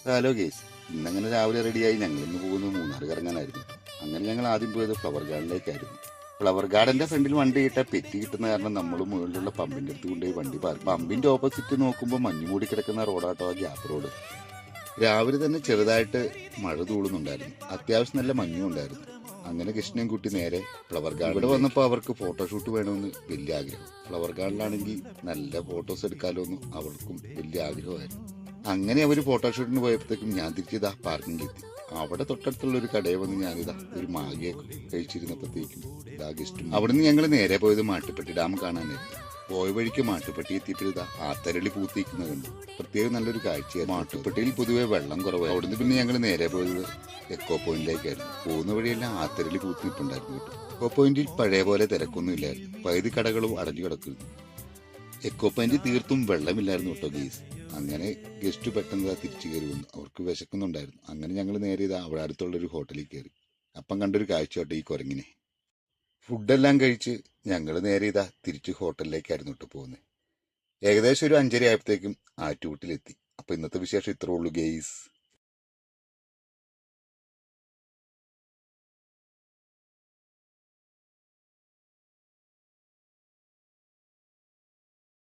Hello guys, ഇന്നങ്ങനെ രാവിലെ റെഡിയായി ഞങ്ങൾ ഇന്ന് പോകുന്നത് മൂന്നാർ കറങ്ങാനായിരുന്നു. അങ്ങനെ ഞങ്ങൾ ആദ്യം പോയത് ഫ്ലവർ ഗാർഡനിലേക്കായിരുന്നു. ഫ്ലവർ ഗാർഡന്റെ ഫ്രണ്ടിൽ വണ്ടി കിട്ടാൻ പെറ്റി കിട്ടുന്ന കാരണം നമ്മൾ മുകളിലുള്ള പമ്പിന്റെ അടുത്ത് കൊണ്ടുപോയി വണ്ടി പാർക്ക്. പമ്പിന്റെ ഓപ്പോസിറ്റ് നോക്കുമ്പോൾ മഞ്ഞ് മൂടി കിടക്കുന്ന റോഡാട്ടോ ആ ഗ്യാപ്പ് റോഡ്. രാവിലെ തന്നെ ചെറുതായിട്ട് മഴ തൂളുന്നുണ്ടായിരുന്നു, അത്യാവശ്യം നല്ല മഞ്ഞും ഉണ്ടായിരുന്നു. അങ്ങനെ കൃഷ്ണയും കുട്ടി നേരെ ഫ്ലവർ ഗാർഡൻ. ഇവിടെ വന്നപ്പോൾ അവർക്ക് ഫോട്ടോഷൂട്ട് വേണമെന്ന് വലിയ ആഗ്രഹം. ഫ്ലവർ ഗാർഡനിലാണെങ്കിൽ നല്ല ഫോട്ടോസ് എടുക്കാമല്ലോ എന്ന് അവർക്കും വലിയ ആഗ്രഹമായിരുന്നു. അങ്ങനെ അവർ ഫോട്ടോഷൂട്ടിന് പോയപ്പോഴത്തേക്കും ഞാൻ തിരിച്ചിതാ പാർക്കിങ്ങിലെത്തി. അവിടെ തൊട്ടടുത്തുള്ള ഒരു കടയിൽ വന്ന് ഞാനിതാ ഒരു മാഗിയൊക്കെ കഴിച്ചിരുന്നപ്പോഴത്തേക്കും ഇതാ ഗസ്റ്റും. അവിടുന്ന് ഞങ്ങൾ നേരെ പോയത് മാട്ടുപ്പെട്ടി ഡാം കാണാനായിരുന്നു. പോയ വഴിക്ക് മാട്ടുപ്പെട്ടി എത്തിയപ്പോഴിതാ ആത്തരളി പൂത്തിരിക്കുന്നത് കണ്ടു. പ്രത്യേകം നല്ലൊരു കാഴ്ചയായിരുന്നു. മാട്ടുപ്പെട്ടിയിൽ പൊതുവെ വെള്ളം കുറവായി. അവിടുന്ന് പിന്നെ ഞങ്ങൾ നേരെ പോയത് എക്കോ പോയിന്റിലേക്കായിരുന്നു. പോകുന്ന വഴിയെല്ലാം ആത്തരളി പൂത്തിരിപ്പുണ്ടായിരുന്നു കേട്ടോ. എക്കോ പോയിന്റിൽ പഴയ പോലെ തിരക്കൊന്നും ഇല്ലായിരുന്നു. പകുതി കടകളും അടഞ്ഞു കിടക്കുന്നു. എക്കോ പോയിന്റ് തീർത്തും വെള്ളമില്ലായിരുന്നു കേട്ടോ ഗീസ്. അങ്ങനെ ഗസ്റ്റ് പെട്ടെന്ന് തിരിച്ചു കയറി വന്നു. അവർക്ക് വിശക്കുന്നുണ്ടായിരുന്നു. അങ്ങനെ ഞങ്ങൾ നേരെ അവിടെ അടുത്തുള്ളൊരു ഹോട്ടലിൽ കയറി. അപ്പം കണ്ടൊരു കാഴ്ച കേട്ടോ ഈ കുരങ്ങിനെ. ഫുഡെല്ലാം കഴിച്ച് ഞങ്ങൾ നേരെ തിരിച്ച് ഹോട്ടലിലേക്കായിരുന്നു കേട്ടോ പോകുന്നത്. ഏകദേശം ഒരു 5:30 ആയപ്പോഴത്തേക്കും ആറ്റുകൂട്ടിലെത്തി. അപ്പം ഇന്നത്തെ വിശേഷം ഇത്രേ ഉള്ളൂ ഗെയ്സ്.